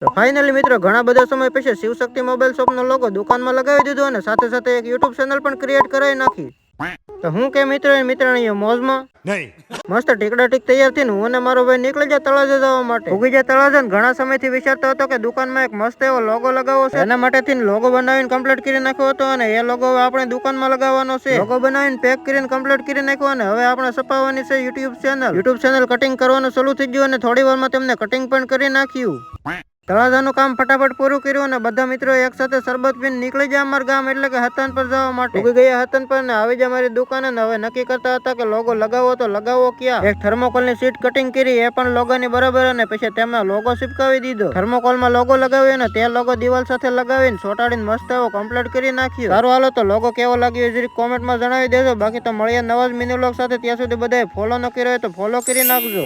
તો ફાઇનલી મિત્રો ઘણા બધા સમય પછી શિવશક્તિ મોબાઈલ શોપનો લોગો દુકાનમાં લગાવી દીધો અને સાથે સાથે એક યુટ્યુબ ચેનલ પણ ક્રિએટ કરાવી નાખી. તો હું કે મિત્રણીઓ મોજમાં મસ્ત ટીકડા ટીક તૈયાર થઈને હું અને મારો ભાઈ નીકળી જાય તળાજા જવા માટે. ઉગી જાય તળાજા ઘણા સમયથી વિચારતો હતો કે દુકાનમાં એક મસ્ત એવો લોગો લગાવવો છે. એના માટે લોગો બનાવીને કમ્પ્લીટ કરી નાખ્યો હતો અને એ લોગો આપણે દુકાનમાં લગાવવાનો છે. લોગો બનાવીને પેક કરીને કમ્પ્લીટ કરી નાખ્યો અને હવે આપણે છપાવવાની છે યુટ્યુબ ચેનલ કટિંગ કરવાનું શરૂ થઈ ગયું અને થોડી વારમાં તેમને કટિંગ પણ કરી નાખ્યું. તળાજાનું કામ ફટાફટ પૂરું કર્યું અને બધા મિત્રો એક સાથે શરબત પીને નીકળી જાય અમારા ગામ એટલે કે હતન પર જવા માટે. ઉગી ગયા હતન પર ને આવી જાય મારી દુકાને ને હવે નક્કી કરતા હતા કે લોગો લગાવો તો લગાવો ક્યાં. એક થર્મોકોલની સીટ કટિંગ કરી એ પણ લોગોની બરાબર અને પછી તેમાં લોગો ચિપકાવી દીધો. થર્મોકોલમાં લોગો લગાવ્યો અને તે લોગો દિવાલ સાથે લગાવીને ચોટાડીને મસ્ત એવો કમ્પ્લીટ કરી નાખ્યો. સારું હાલો તો લોગો કેવો લાગ્યો જરીક કોમેન્ટમાં જણાવી દેજો. બાકી તો મળીએ નવા જ મિની વ્લોગ સાથે. ત્યાં સુધી બધાએ ફોલો ન કર્યો હોય તો ફોલો કરી નાખજો.